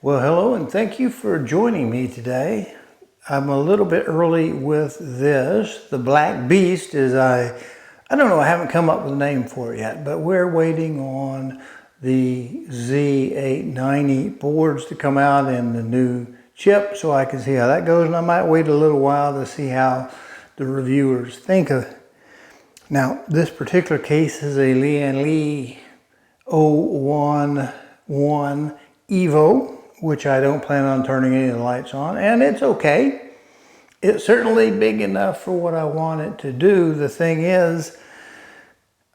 Well, hello, and thank you for joining me today. I'm a little bit early with this. The Black Beast is I don't know, I haven't come up with a name for it yet, but we're waiting on the Z890 boards to come out and the new chip so I can see how that goes, and I might wait a little while to see how the reviewers think of it. Now, this particular case is a Lian Li 011 EVO, which I don't plan on turning any of the lights on, and it's okay. It's certainly big enough for what I want it to do. The thing is,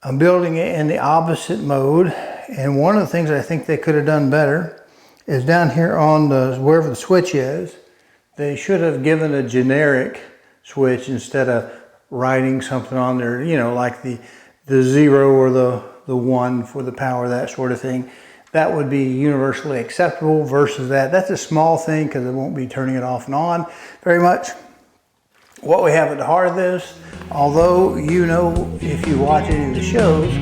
I'm building it in the opposite mode, and one of the things I think they could have done better is down here on the wherever the switch is, they should have given a generic switch instead of writing something on there, you know, like the 0 or the 1 for the power, that sort of thing. That would be universally acceptable versus that. That's a small thing because it won't be turning it off and on very much. What we have at the heart of this, although you know if you watch any of the shows,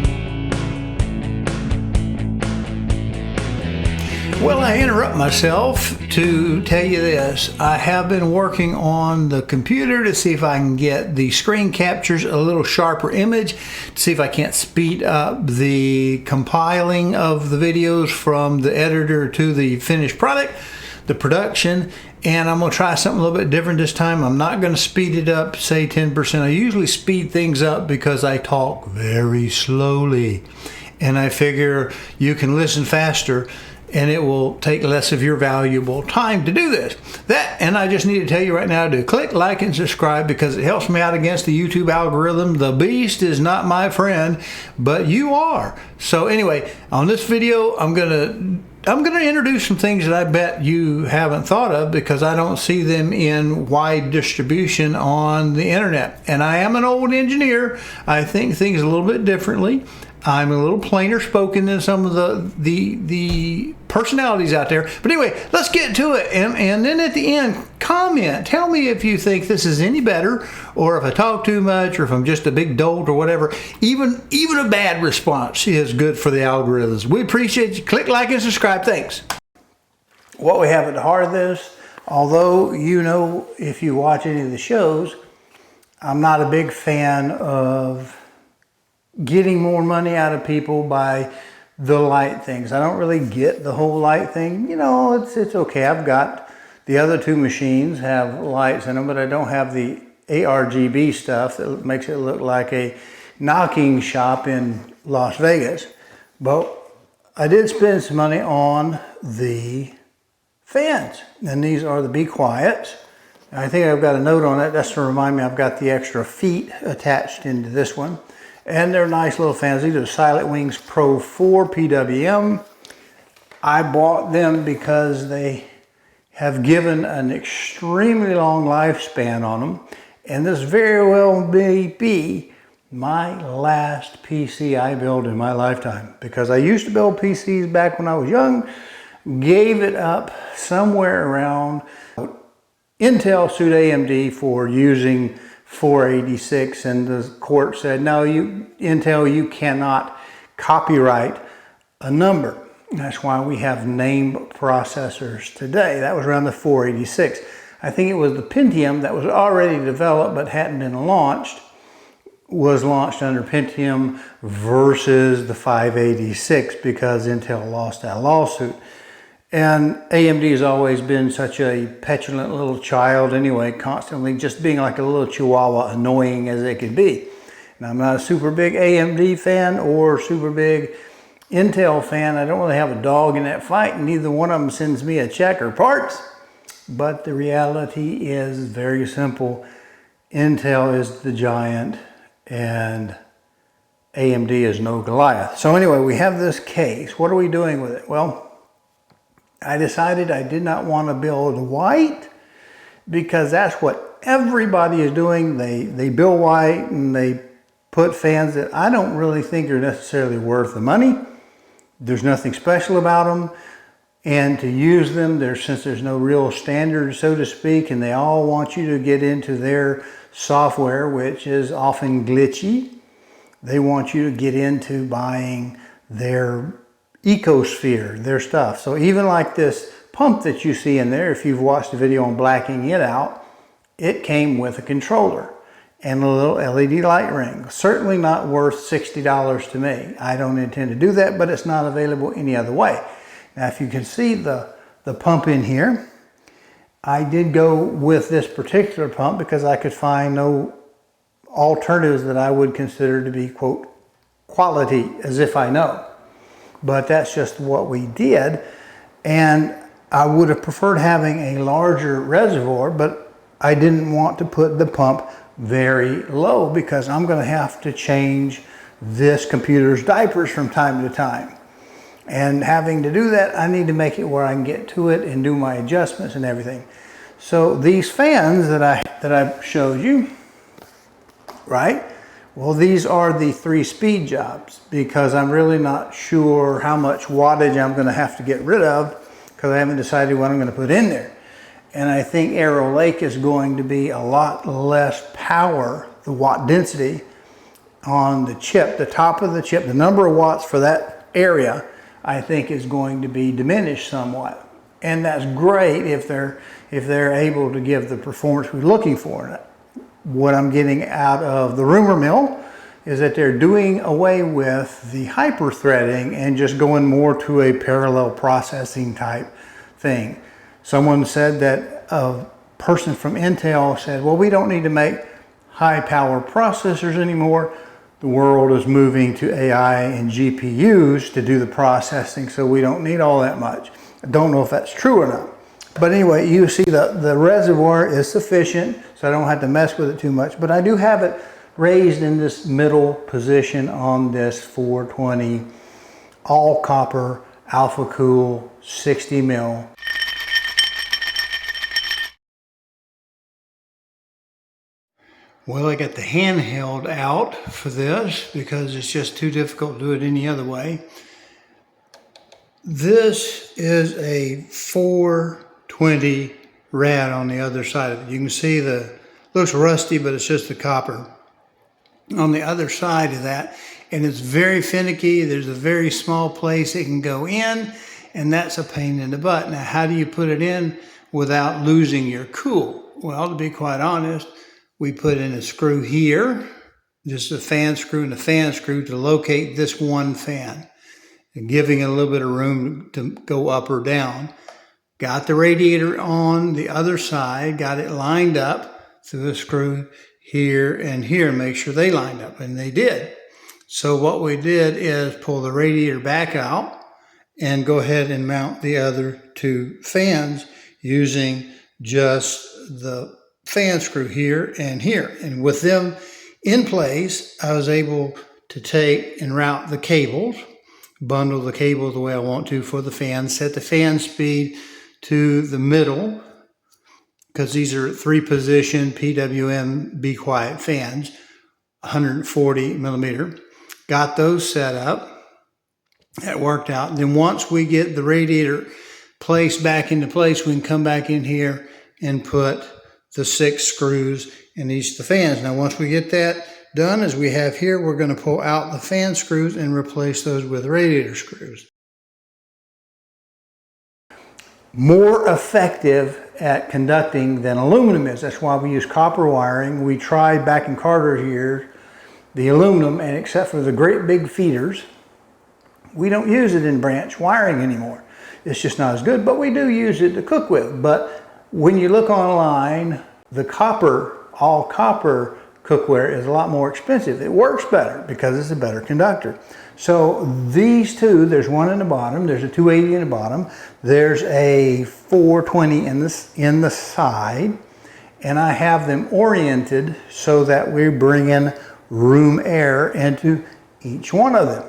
well, I interrupt myself to tell you this. I have been working on the computer to see if I can get the screen captures a little sharper image, to see if I can't speed up the compiling of the videos from the editor to the finished product, the production. And I'm going to try something a little bit different this time. I'm not going to speed it up, say 10%. I usually speed things up because I talk very slowly. And I figure you can listen faster and it will take less of your valuable time to do this. And I just need to tell you right now to click like and subscribe because it helps me out against the YouTube algorithm. The beast is not my friend, but you are. So anyway, on this video, I'm gonna introduce some things that I bet you haven't thought of because I don't see them in wide distribution on the internet. And I am an old engineer. I think things a little bit differently. I'm a little plainer spoken than some of the personalities out there. But anyway, let's get to it. And then at the end, comment. Tell me if you think this is any better, or if I talk too much, or if I'm just a big dolt or whatever. Even a bad response is good for the algorithms. We appreciate you. Click like and subscribe. Thanks. What we have at the heart of this, although you know if you watch any of the shows, I'm not a big fan of getting more money out of people by the light things. I don't really get the whole light thing. You know, it's okay. I've got the other two machines have lights in them, but I don't have the ARGB stuff that makes it look like a knocking shop in Las Vegas. But I did spend some money on the fans, and these are the Be Quiets. I think I've got a note on it. That's to remind me I've got the extra feet attached into this one. And they're nice little fans. These are Silent Wings Pro 4 PWM. I bought them because they have given an extremely long lifespan on them. And this very well may be my last PC I built in my lifetime. Because I used to build PCs back when I was young. Gave it up somewhere around Intel sued AMD for using 486, and the court said, no, Intel, you cannot copyright a number. That's why we have name processors today. That was around the 486. I think it was the Pentium that was already developed but hadn't been launched, was launched under Pentium versus the 586 because Intel lost that lawsuit. And AMD has always been such a petulant little child anyway, constantly just being like a little chihuahua, annoying as it could be. And I'm not a super big AMD fan or super big Intel fan. I don't really have a dog in that fight, and neither one of them sends me a check or parts. But the reality is very simple. Intel is the giant and AMD is no Goliath. So anyway, we have this case. What are we doing with it? Well, I decided I did not want to build white because that's what everybody is doing. They build white and they put fans that I don't really think are necessarily worth the money. There's nothing special about them. And to use them, since there's no real standard, so to speak, and they all want you to get into their software, which is often glitchy. They want you to get into buying their ecosphere, their stuff. So even like this pump that you see in there, if you've watched the video on blacking it out, it came with a controller and a little LED light ring. Certainly not worth $60 to me. I don't intend to do that, but it's not available any other way. Now, if you can see the pump in here, I did go with this particular pump because I could find no alternatives that I would consider to be, quote, quality, as if I know. But that's just what we did. And I would have preferred having a larger reservoir, but I didn't want to put the pump very low because I'm going to have to change this computer's diapers from time to time. And having to do that, I need to make it where I can get to it and do my adjustments and everything. So these fans that I showed you, right? Well, these are the 3-speed jobs because I'm really not sure how much wattage I'm going to have to get rid of because I haven't decided what I'm going to put in there. And I think Arrow Lake is going to be a lot less power, the watt density on the chip, the top of the chip, the number of watts for that area, I think is going to be diminished somewhat. And that's great if they're able to give the performance we're looking for. What I'm getting out of the rumor mill is that they're doing away with the hyper threading and just going more to a parallel processing type thing. Someone said that a person from Intel said, well, we don't need to make high power processors anymore. The world is moving to AI and GPUs to do the processing, so we don't need all that much. I don't know if that's true or not. But anyway, you see the reservoir is sufficient, so I don't have to mess with it too much. But I do have it raised in this middle position on this 420 all copper alpha cool 60 mil. Well, I got the handheld out for this because it's just too difficult to do it any other way. This is a 420 rad on the other side of it. You can see looks rusty, but it's just the copper on the other side of that. And it's very finicky. There's a very small place it can go in, and that's a pain in the butt. Now, how do you put it in without losing your cool? Well, to be quite honest, we put in a screw here, just a fan screw and a fan screw to locate this one fan, and giving it a little bit of room to go up or down. Got the radiator on the other side, got it lined up through a screw here and here, make sure they lined up, and they did. So what we did is pull the radiator back out and go ahead and mount the other two fans using just the fan screw here and here. And with them in place, I was able to take and route the cables, bundle the cable the way I want to for the fan, set the fan speed to the middle, because these are 3-position PWM Be Quiet fans, 140 millimeter. Got those set up. That worked out. And then once we get the radiator placed back into place, we can come back in here and put the 6 screws in each of the fans. Now, once we get that done, as we have here, we're going to pull out the fan screws and replace those with radiator screws. More effective at conducting than aluminum is. That's why we use copper wiring. We tried back in Carter's years the aluminum, and except for the great big feeders, we don't use it in branch wiring anymore. It's just not as good, but we do use it to cook with. But when you look online, the copper, all copper cookware is a lot more expensive. It works better because it's a better conductor. So these two, there's one in the bottom, there's a 280 in the bottom, there's a 420 in the side, and I have them oriented so that we bring in room air into each one of them.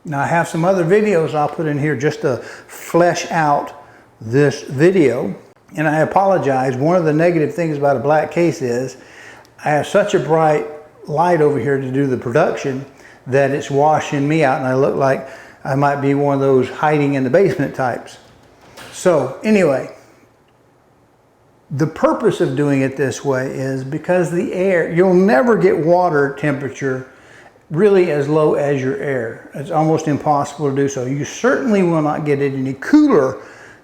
Now, I have some other videos I'll put in here just to flesh out this video. And I apologize, one of the negative things about a black case is I have such a bright light over here to do the production that it's washing me out, and I look like I might be one of those hiding in the basement types. So anyway, the purpose of doing it this way is because the air, you'll never get water temperature really as low as your air. It's almost impossible to do so. You certainly will not get it any cooler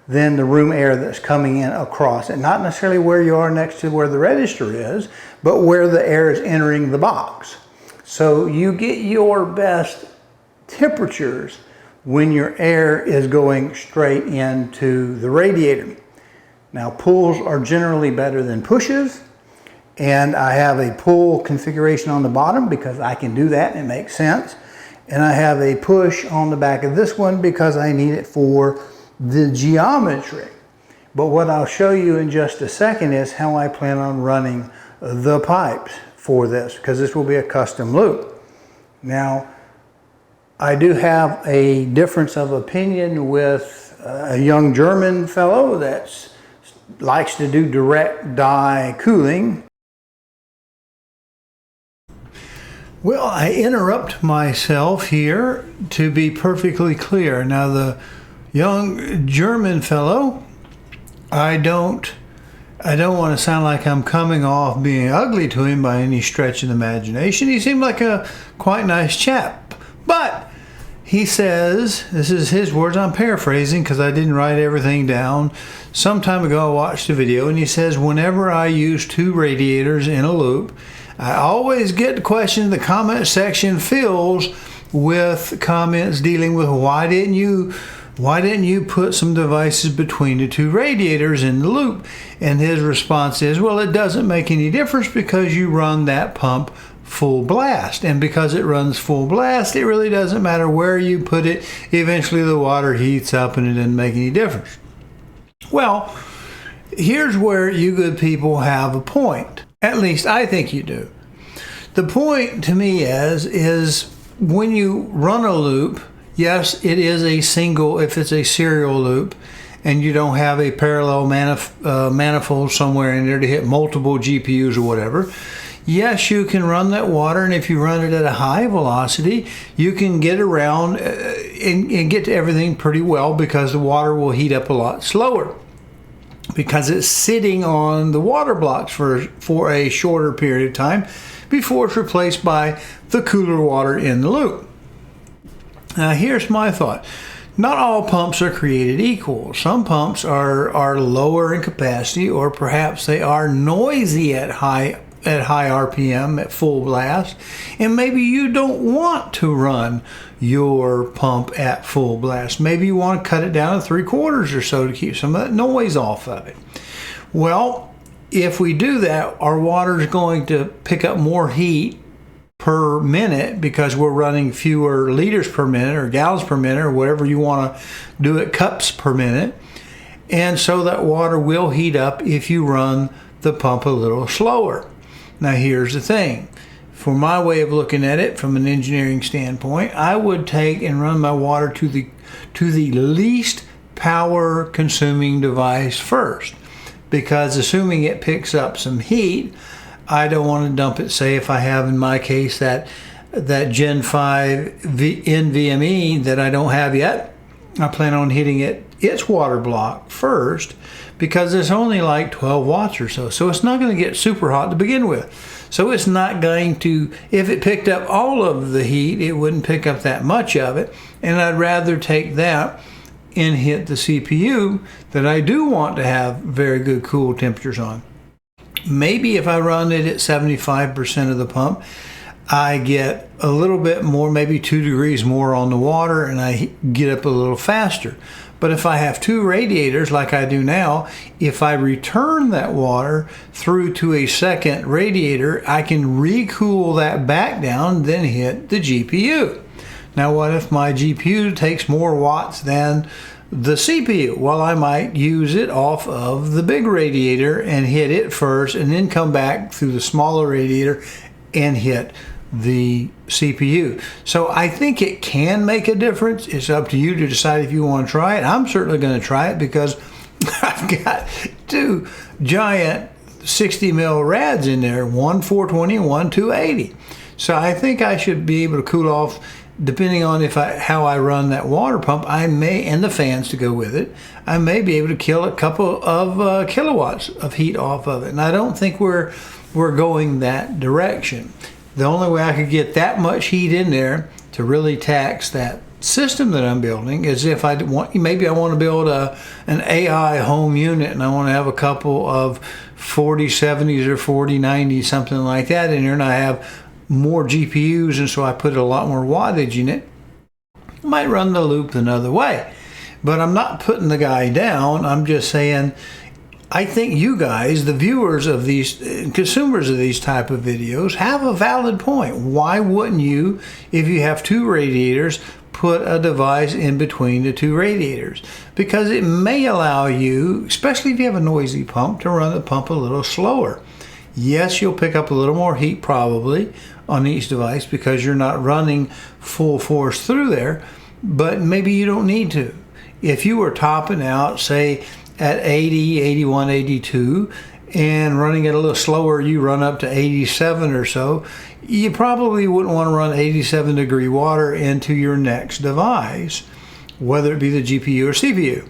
than the room air that's coming in across it. Not necessarily where you are next to where the register is, but where the air is entering the box. So you get your best temperatures when your air is going straight into the radiator. Now, pulls are generally better than pushes, and I have a pull configuration on the bottom because I can do that and it makes sense. And I have a push on the back of this one because I need it for the geometry. But what I'll show you in just a second is how I plan on running the pipes for this, because this will be a custom loop. Now, I do have a difference of opinion with a young German fellow that likes to do direct dye cooling. Well, I interrupt myself here to be perfectly clear. Now, the young German fellow, I don't want to sound like I'm coming off being ugly to him by any stretch of the imagination. He seemed like a quite nice chap. But he says, this is his words, I'm paraphrasing because I didn't write everything down. Some time ago I watched a video and he says, whenever I use 2 radiators in a loop, I always get questions the comment section fills with comments dealing with why didn't you put some devices between the 2 radiators in the loop? And his response is, well, it doesn't make any difference because you run that pump full blast. And because it runs full blast, it really doesn't matter where you put it. Eventually the water heats up and it doesn't make any difference. Well, here's where you good people have a point. At least I think you do. The point to me is when you run a loop, yes, it is a single, if it's a serial loop, and you don't have a parallel manifold somewhere in there to hit multiple GPUs or whatever. Yes, you can run that water, and if you run it at a high velocity, you can get around and get to everything pretty well because the water will heat up a lot slower because it's sitting on the water blocks for a shorter period of time before it's replaced by the cooler water in the loop. Now, here's my thought. Not all pumps are created equal. Some pumps are lower in capacity, or perhaps they are noisy at high RPM, at full blast, and maybe you don't want to run your pump at full blast. Maybe you want to cut it down to 3/4 or so to keep some of that noise off of it. Well, if we do that, our water is going to pick up more heat per minute because we're running fewer liters per minute or gallons per minute or whatever you want to do it, cups per minute. And so that water will heat up if you run the pump a little slower. Now here's the thing. For my way of looking at it from an engineering standpoint, I would take and run my water to the least power consuming device first, because assuming it picks up some heat, I don't want to dump it. Say if I have in my case that Gen 5 NVMe that I don't have yet, I plan on hitting its water block first because it's only like 12 watts or so. So it's not going to get super hot to begin with. So it's not going to, if it picked up all of the heat, it wouldn't pick up that much of it. And I'd rather take that and hit the CPU that I do want to have very good cool temperatures on. Maybe if I run it at 75% of the pump, I get a little bit more, maybe 2 degrees more on the water, and I get up a little faster. But if I have 2 radiators like I do now, if I return that water through to a second radiator, I can recool that back down, then hit the GPU. Now what if my GPU takes more watts than the CPU? Well, I might use it off of the big radiator and hit it first, and then come back through the smaller radiator and hit the CPU. So I think it can make a difference. It's up to you to decide if you want to try it. I'm certainly going to try it because I've got 2 giant 60 mil rads in there, one 420 and one 280. So I think I should be able to cool off, depending on how I run that water pump. I may, and the fans to go with it, I may be able to kill a couple of kilowatts of heat off of it. And I don't think we're going that direction. The only way I could get that much heat in there to really tax that system that I'm building is if I want, maybe I want to build an AI home unit and I want to have a couple of 4070s or 4090s, something like that in here, and I have more GPUs, and so I put a lot more wattage in it, I might run the loop another way. But I'm not putting the guy down. I'm just saying, I think you guys, the viewers of these, consumers of these type of videos, have a valid point. Why wouldn't you, if you have two radiators, put a device in between the two radiators? Because it may allow you, especially if you have a noisy pump, to run the pump a little slower. Yes, you'll pick up a little more heat probably on each device because you're not running full force through there, but maybe you don't need to. If you were topping out, say, at 80, 81, 82, and running it a little slower, you run up to 87 or so, you probably wouldn't want to run 87 degree water into your next device, whether it be the GPU or CPU.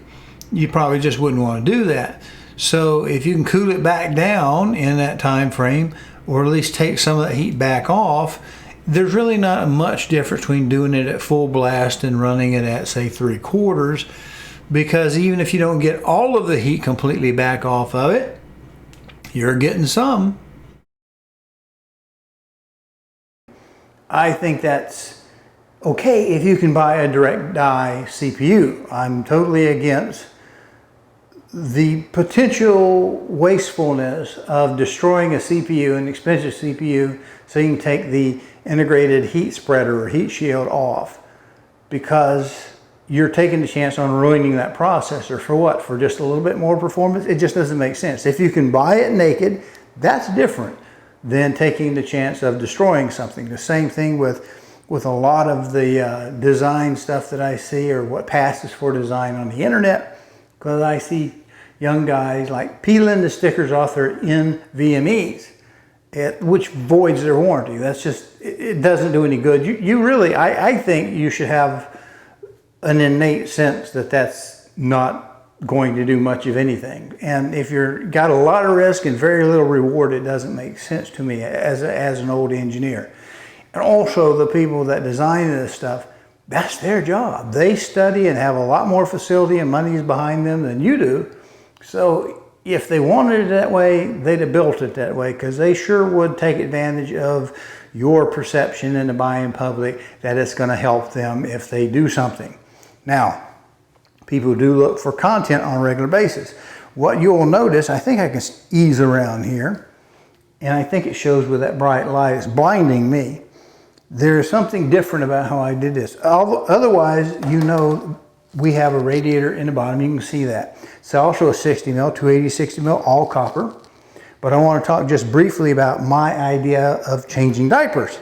You probably just wouldn't want to do that. So if you can cool it back down in that time frame, or at least take some of that heat back off, there's really not much difference between doing it at full blast and running it at, say, 3/4, because even if you don't get all of the heat completely back off of it, you're getting some. I think that's okay if you can buy a direct die CPU. I'm totally against the potential wastefulness of destroying a CPU, an expensive CPU, so you can take the integrated heat spreader or heat shield off, because you're taking the chance on ruining that processor for what? For just a little bit more performance? It just doesn't make sense. If you can buy it naked, that's different than taking the chance of destroying something. The same thing with a lot of the design stuff that I see, or what passes for design on the internet, because I see young guys like peeling the stickers off their NVMEs, which voids their warranty. That's just, it doesn't do any good. You really, I think you should have an innate sense that that's not going to do much of anything. And if you're got a lot of risk and very little reward, it doesn't make sense to me as an old engineer. And also the people that design this stuff, that's their job. They study and have a lot more facility and money is behind them than you do. So if they wanted it that way, they'd have built it that way, because they sure would take advantage of your perception in the buying public that it's going to help them if they do something. Now, people do look for content on a regular basis. What you'll notice, I think I can ease around here, and I think it shows with that bright light. It's blinding me. There's something different about how I did this. Otherwise, you know, we have a radiator in the bottom. You can see that. It's also a 60 mil, 280 60 mil, all copper. But I want to talk just briefly about my idea of changing diapers.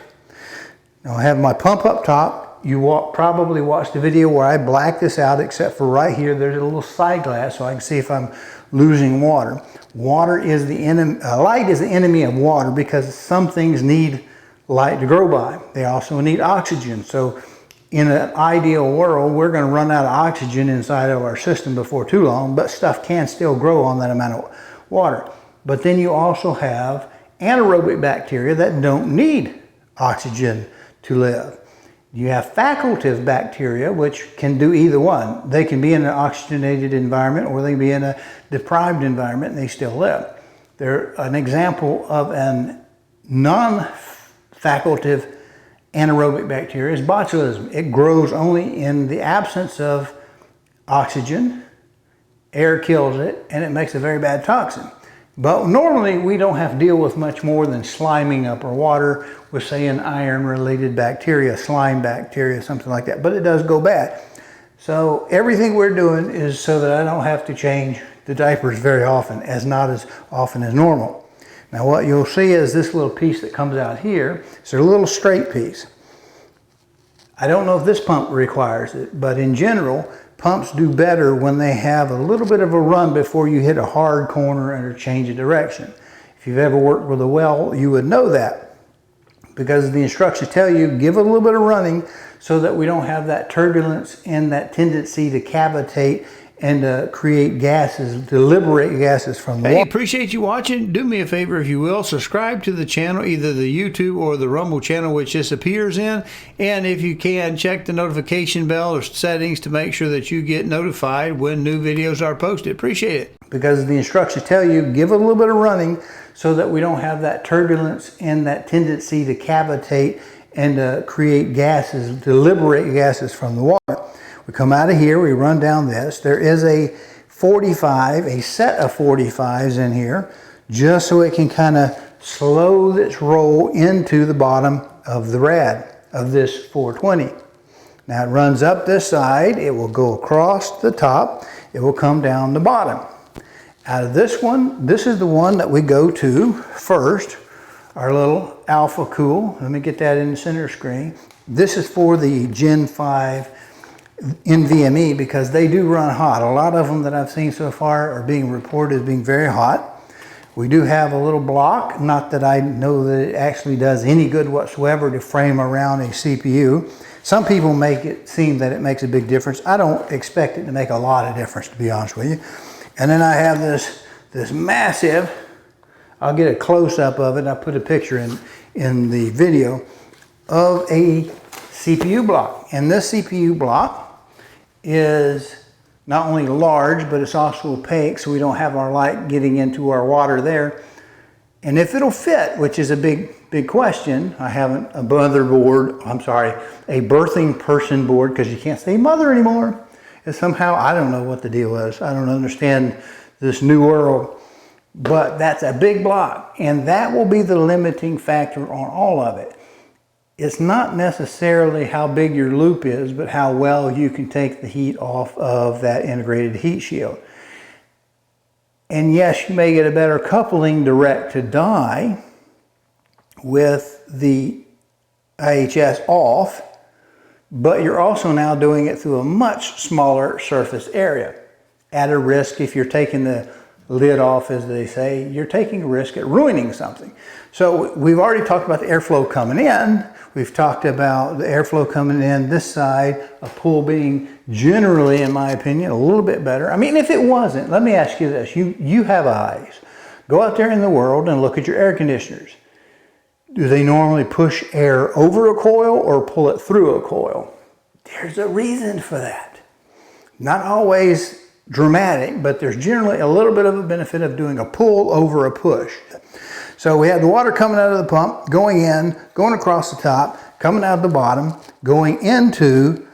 Now I have my pump up top. You probably watched the video where I black this out, except for right here, there's a little side glass so I can see if I'm losing water. Water is the enemy, light is the enemy of water, because some things need light to grow by. They also need oxygen. So in an ideal world, we're going to run out of oxygen inside of our system before too long, but stuff can still grow on that amount of water. But then you also have anaerobic bacteria that don't need oxygen to live. You have facultative bacteria, which can do either one. They can be in an oxygenated environment, or they can be in a deprived environment and they still live. They're an example of a non-facultative anaerobic bacteria is botulism. It grows only in the absence of oxygen. Air kills it, and it makes a very bad toxin. But normally we don't have to deal with much more than sliming up our water with, say, an iron-related bacteria, slime bacteria, something like that. But it does go bad. So everything we're doing is so that I don't have to change the diapers very often, not as often as normal. Now what you'll see is this little piece that comes out here. It's a little straight piece. I don't know if this pump requires it, but in general, pumps do better when they have a little bit of a run before you hit a hard corner or change of direction. If you've ever worked with a well, you would know that, because the instructions tell you give it a little bit of running so that we don't have that turbulence and that tendency to cavitate and create gases, to liberate gases from the water. Hey, appreciate you watching. Do me a favor if you will, subscribe to the channel, either the YouTube or the Rumble channel, which this appears in. And if you can, check the notification bell or settings to make sure that you get notified when new videos are posted. Appreciate it. Because the instructions tell you, give a little bit of running so that we don't have that turbulence and that tendency to cavitate and create gases, to liberate gases from the water. We come out of here, we run down this. There is a 45, a set of 45s in here, just so it can kind of slow its roll into the bottom of the rad of this 420. Now it runs up this side, it will go across the top, it will come down the bottom. Out of this one, this is the one that we go to first, our little alpha cool. Let me get that in the center screen. This is for the Gen 5 NVMe because they do run hot. A lot of them that I've seen so far are being reported as being very hot. We do have a little block, not that I know that it actually does any good whatsoever to frame around a CPU. Some people make it seem that it makes a big difference. I don't expect it to make a lot of difference, to be honest with you. And then I have this massive, I'll get a close-up of it, I put a picture in the video, of a CPU block. And this CPU block is not only large, but it's also opaque, so we don't have our light getting into our water there. And if it'll fit, which is a big question, I haven't a motherboard, I'm sorry, a birthing person board, because you can't say mother anymore. And somehow, I don't know what the deal is. I don't understand this new world, but that's a big block, and that will be the limiting factor on all of it. It's not necessarily how big your loop is, but how well you can take the heat off of that integrated heat shield. And yes, you may get a better coupling direct to die with the IHS off, but you're also now doing it through a much smaller surface area. At a risk, if you're taking the lid off, as they say, you're taking a risk at ruining something. So we've already talked about the airflow coming in. We've talked about the airflow coming in this side, a pool being generally, in my opinion, a little bit better. I mean, if it wasn't, let me ask you this. You have eyes. Go out there in the world and look at your air conditioners. Do they normally push air over a coil or pull it through a coil? There's a reason for that. Not always dramatic, but there's generally a little bit of a benefit of doing a pull over a push. So we have the water coming out of the pump, going in, going across the top, coming out the bottom, going into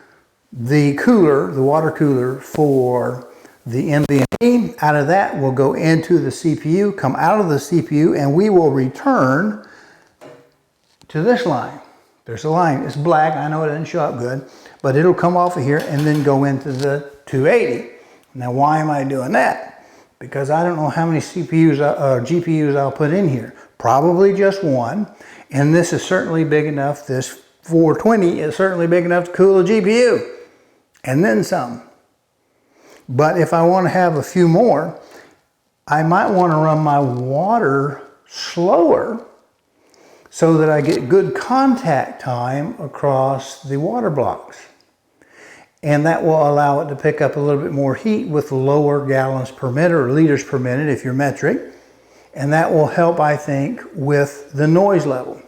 the cooler, the water cooler for the NVMe. Out of that, we'll go into the CPU, come out of the CPU, and we will return to this line. There's a line, it's black, I know it doesn't show up good, but it'll come off of here and then go into the 280. Now, why am I doing that? Because I don't know how many CPUs or GPUs I'll put in here. Probably just one. And this is certainly big enough, this 420 is certainly big enough to cool a GPU. And then some. But if I want to have a few more, I might want to run my water slower so that I get good contact time across the water blocks. And that will allow it to pick up a little bit more heat with lower gallons per minute or liters per minute if you're metric. And that will help, I think, with the noise level.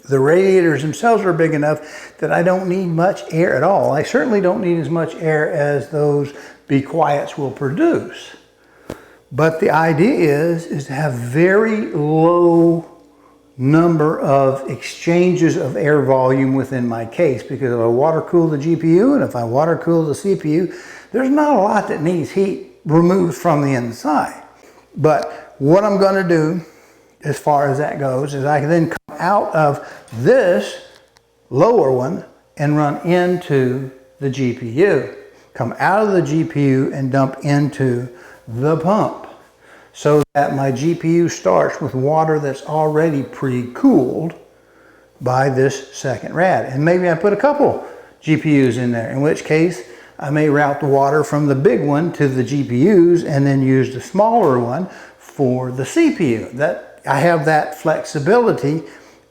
The radiators themselves are big enough that I don't need much air at all. I certainly don't need as much air as those Be Quiets will produce. But the idea is to have very low number of exchanges of air volume within my case, because if I water cool the GPU and if I water cool the CPU, there's not a lot that needs heat removed from the inside. But what I'm going to do as far as that goes is I can then come out of this lower one and run into the GPU. Come out of the GPU and dump into the pump, so that my GPU starts with water that's already pre-cooled by this second rad. And maybe I put a couple GPUs in there, in which case I may route the water from the big one to the GPUs and then use the smaller one for the CPU. That I have that flexibility.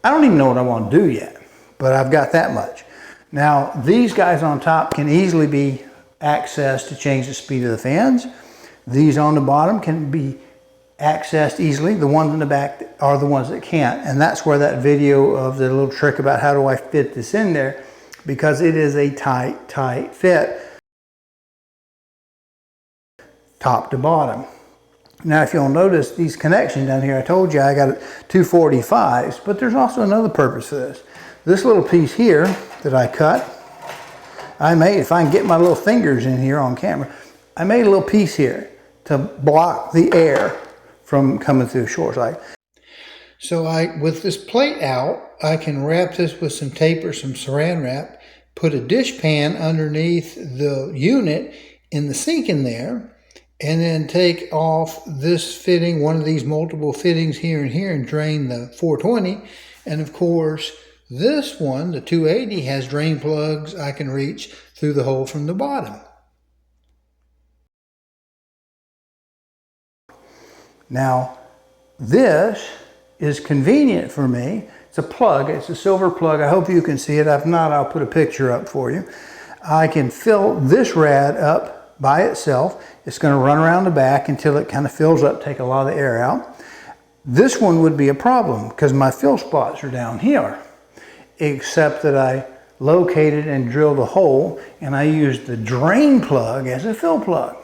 I don't even know what I want to do yet, but I've got that much. Now, these guys on top can easily be access to change the speed of the fans. These on the bottom can be accessed easily. The ones in the back are the ones that can't. And that's where that video of the little trick about how do I fit this in there, because it is a tight fit, top to bottom. Now, if you'll notice these connections down here, I told you I got 245s, but there's also another purpose for this. This little piece here that I cut, I made, if I can get my little fingers in here on camera, I made a little piece here to block the air from coming through the short side. So with this plate out, I can wrap this with some tape or some saran wrap, put a dish pan underneath the unit in the sink in there, and then take off this fitting, one of these multiple fittings here and here, and drain the 420. And of course, this one, the 280, has drain plugs I can reach through the hole from the bottom. Now, this is convenient for me. It's a plug, it's a silver plug. I hope you can see it. If not, I'll put a picture up for you. I can fill this rad up by itself. It's going to run around the back until it kind of fills up, take a lot of the air out. This one would be a problem because my fill spots are down here, except that I located and drilled a hole and I used the drain plug as a fill plug.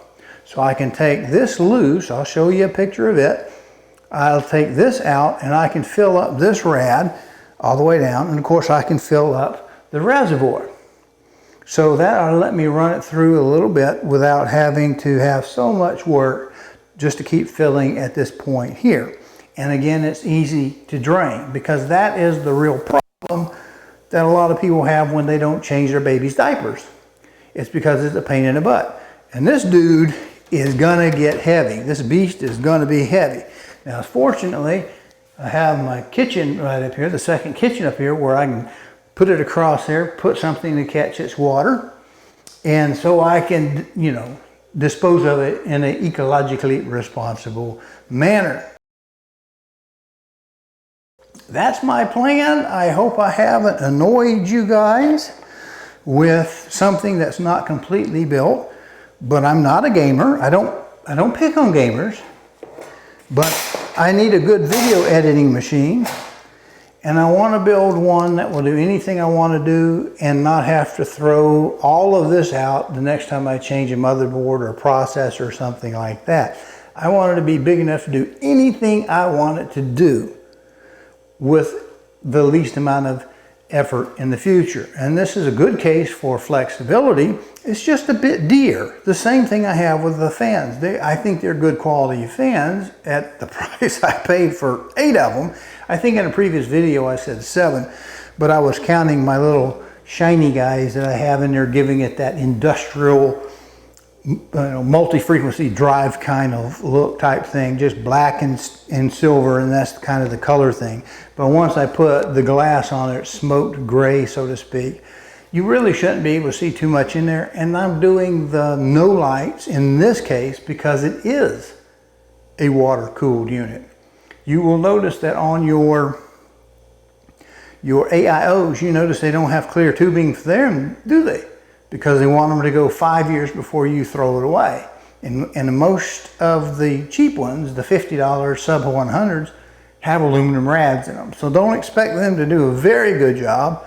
So I can take this loose, I'll show you a picture of it. I'll take this out and I can fill up this rad all the way down, and of course I can fill up the reservoir. So that'll let me run it through a little bit without having to have so much work just to keep filling at this point here. And again, it's easy to drain, because that is the real problem that a lot of people have when they don't change their baby's diapers. It's because it's a pain in the butt. And this dude is gonna get heavy. This beast is gonna be heavy. Now, fortunately, I have my kitchen right up here, the second kitchen up here, where I can put it across there, put something to catch its water, and so I can, you know, dispose of it in an ecologically responsible manner. That's my plan. I hope I haven't annoyed you guys with something that's not completely built. But I'm not a gamer. I don't pick on gamers, but I need a good video editing machine, and I want to build one that will do anything I want to do and not have to throw all of this out the next time I change a motherboard or a processor or something like that. I want it to be big enough to do anything I want it to do with the least amount of effort in the future. And this is a good case for flexibility. It's just a bit dear. The same thing I have with the fans. I think they're good quality fans at the price I paid for 8 of them. I think in a previous video I said 7, but I was counting my little shiny guys that I have in there, giving it that industrial, multi-frequency drive kind of look type thing, just black and silver, and that's kind of the color thing. But once I put the glass on it, smoked gray, so to speak, you really shouldn't be able to see too much in there. And I'm doing the no lights in this case because it is a water-cooled unit. You will notice that on your AIOs, you notice they don't have clear tubing for them, do they? Because they want them to go 5 years before you throw it away. And most of the cheap ones, the $50 sub 100s, have aluminum rads in them. So don't expect them to do a very good job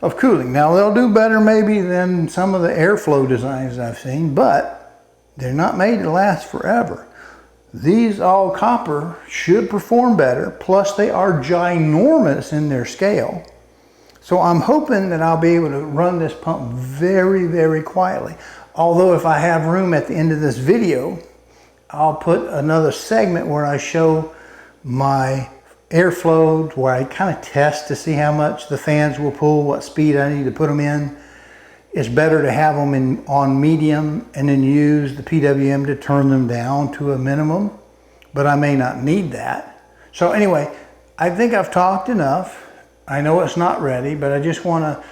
of cooling. Now, they'll do better maybe than some of the airflow designs I've seen, but they're not made to last forever. These all copper should perform better, plus they are ginormous in their scale. So I'm hoping that I'll be able to run this pump very, very quietly. Although if I have room at the end of this video, I'll put another segment where I show my airflow, where I kind of test to see how much the fans will pull, what speed I need to put them in. It's better to have them on medium and then use the PWM to turn them down to a minimum, but I may not need that. So anyway, I think I've talked enough. I know it's not ready, but I just want to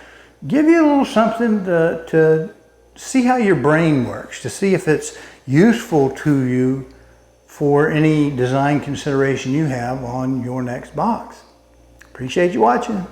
give you a little something to see how your brain works, to see if it's useful to you for any design consideration you have on your next box. Appreciate you watching.